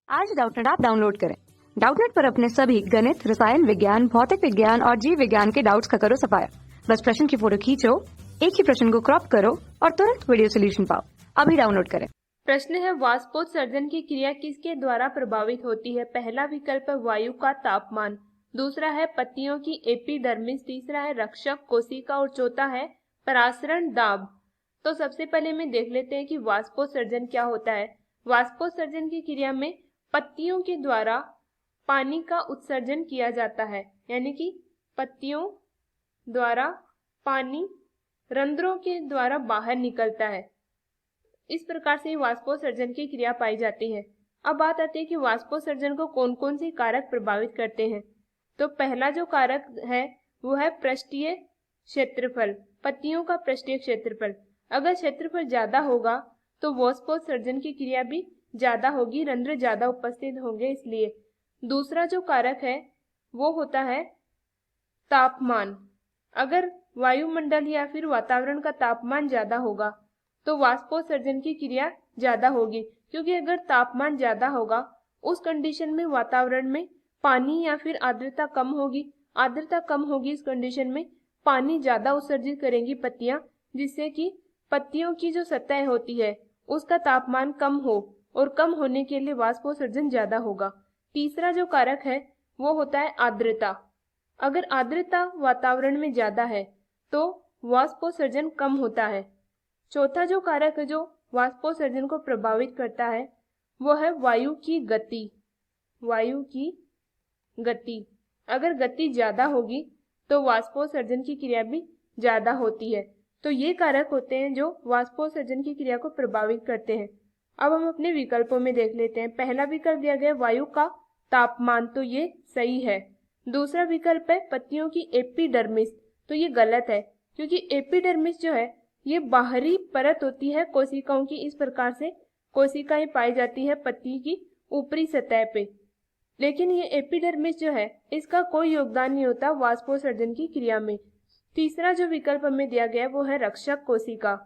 आज Doubtnut app download करें। Doubtnut पर अपने सभी गणित, रसायन विज्ञान, भौतिक विज्ञान और जीव विज्ञान के डाउट्स का करो सफाया। बस प्रश्न की फोटो खींचो, एक ही प्रश्न को क्रॉप करो और तुरंत वीडियो सोल्यूशन पाओ। अभी डाउनलोड करें। प्रश्न है, वाष्पोत्सर्जन की क्रिया किसके द्वारा प्रभावित होती है? पहला विकल्प है वायु का तापमान, दूसरा है पत्तियों की एपिडर्मिस, तीसरा है रक्षक कोशिका और चौथा है परासरण दाब। तो सबसे पहले में देख लेते हैं कि वाष्पोत्सर्जन क्या होता है। वाष्पोत्सर्जन की क्रिया में पत्तियों के द्वारा पानी का उत्सर्जन किया जाता है, यानी कि पत्तियों द्वारा पानी रंध्रों के द्वारा बाहर निकलता है। इस प्रकार से वाष्पोत्सर्जन की क्रिया पाई जाती है। अब बात आती है कि वाष्पोत्सर्जन को कौन कौन से कारक प्रभावित करते हैं। तो पहला जो कारक है वो है पृष्ठीय क्षेत्रफल, पत्तियों का पृष्ठीय क्षेत्रफल। अगर क्षेत्रफल ज्यादा होगा तो वाष्पोत्सर्जन की क्रिया भी ज्यादा होगी, रंध्र ज्यादा उपस्थित होंगे इसलिए। दूसरा जो कारक है वो होता है तापमान। अगर वायुमंडल या फिर वातावरण का तापमान ज्यादा होगा तो वाष्पोत्सर्जन की क्रिया ज्यादा होगी, क्योंकि अगर तापमान ज्यादा होगा उस कंडीशन में वातावरण में पानी या फिर आर्द्रता कम होगी। आर्द्रता कम होगी इस कंडीशन में पानी ज्यादा उत्सर्जित करेंगी पत्तियां, जिससे कि पत्तियों की जो सतह होती है उसका तापमान कम हो, और कम होने के लिए वाष्पोत्सर्जन ज्यादा होगा। तीसरा जो कारक है वो होता है आर्द्रता। अगर आर्द्रता वातावरण में ज्यादा है तो वाष्पोत्सर्जन कम होता है। चौथा जो कारक है जो वाष्पोत्सर्जन को प्रभावित करता है वो है वायु की गति। वायु की गति, अगर गति ज्यादा होगी तो वाष्पोत्सर्जन की क्रिया भी ज्यादा होती है। तो ये कारक होते हैं जो वाष्पोत्सर्जन की क्रिया को प्रभावित करते हैं। अब हम अपने विकल्पों में देख लेते हैं। पहला विकल्प दिया गया वायु का तापमान, तो ये सही है। दूसरा विकल्प है पत्तियों की एपिडर्मिस, तो ये गलत है, क्योंकि एपिडर्मिस जो है ये बाहरी परत होती है कोशिकाओं की। इस प्रकार से कोशिकाएं पाई जाती है पत्ती की ऊपरी सतह पे, लेकिन ये एपिडर्मिस जो है इसका कोई योगदान नहीं होता वाष्पोत्सर्जन की क्रिया में। तीसरा जो विकल्प हमें दिया गया वो है रक्षक कोशिका।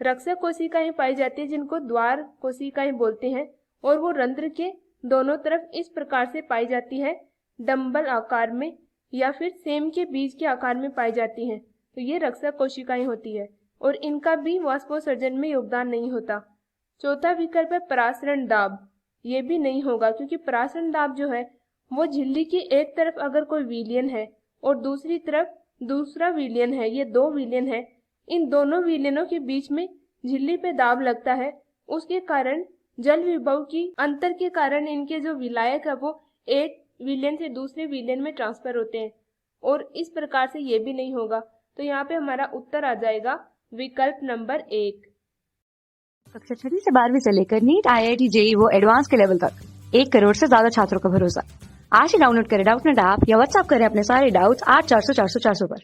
रक्षक कोशिकाएं पाई जाती है जिनको द्वार कोशिकाएं बोलते हैं, और वो रंध्र के दोनों तरफ इस प्रकार से पाई जाती है, डंबल आकार में या फिर सेम के बीज के आकार में पाई जाती हैं। तो ये रक्षक कोशिकाएं होती है और इनका भी वाष्पोत्सर्जन में योगदान नहीं होता। चौथा विकल्प है परासरण दाब, ये भी नहीं होगा, क्योंकि परासरण दाब जो है वो झिल्ली की एक तरफ अगर कोई विलयन है और दूसरी तरफ दूसरा विलयन है, ये दो विलयन है, इन दोनों विलयनों के बीच में झिल्ली पे दाब लगता है। उसके कारण जल विभव की अंतर के कारण इनके जो विलायक है वो एक विलयन से दूसरे विलयन में ट्रांसफर होते हैं, और इस प्रकार से ये भी नहीं होगा। तो यहाँ पे हमारा उत्तर आ जाएगा विकल्प नंबर 1। कक्षा 6 से 12वीं से लेकर नीट, IIT, JEE वो एडवांस के लेवल तक 1 करोड़ से ज्यादा छात्रों का भरोसा। आज ही डाउनलोड करें डाउटनेट ऐप या व्हाट्सएप करें अपने सारे डाउट्स 8400 400 400 पर।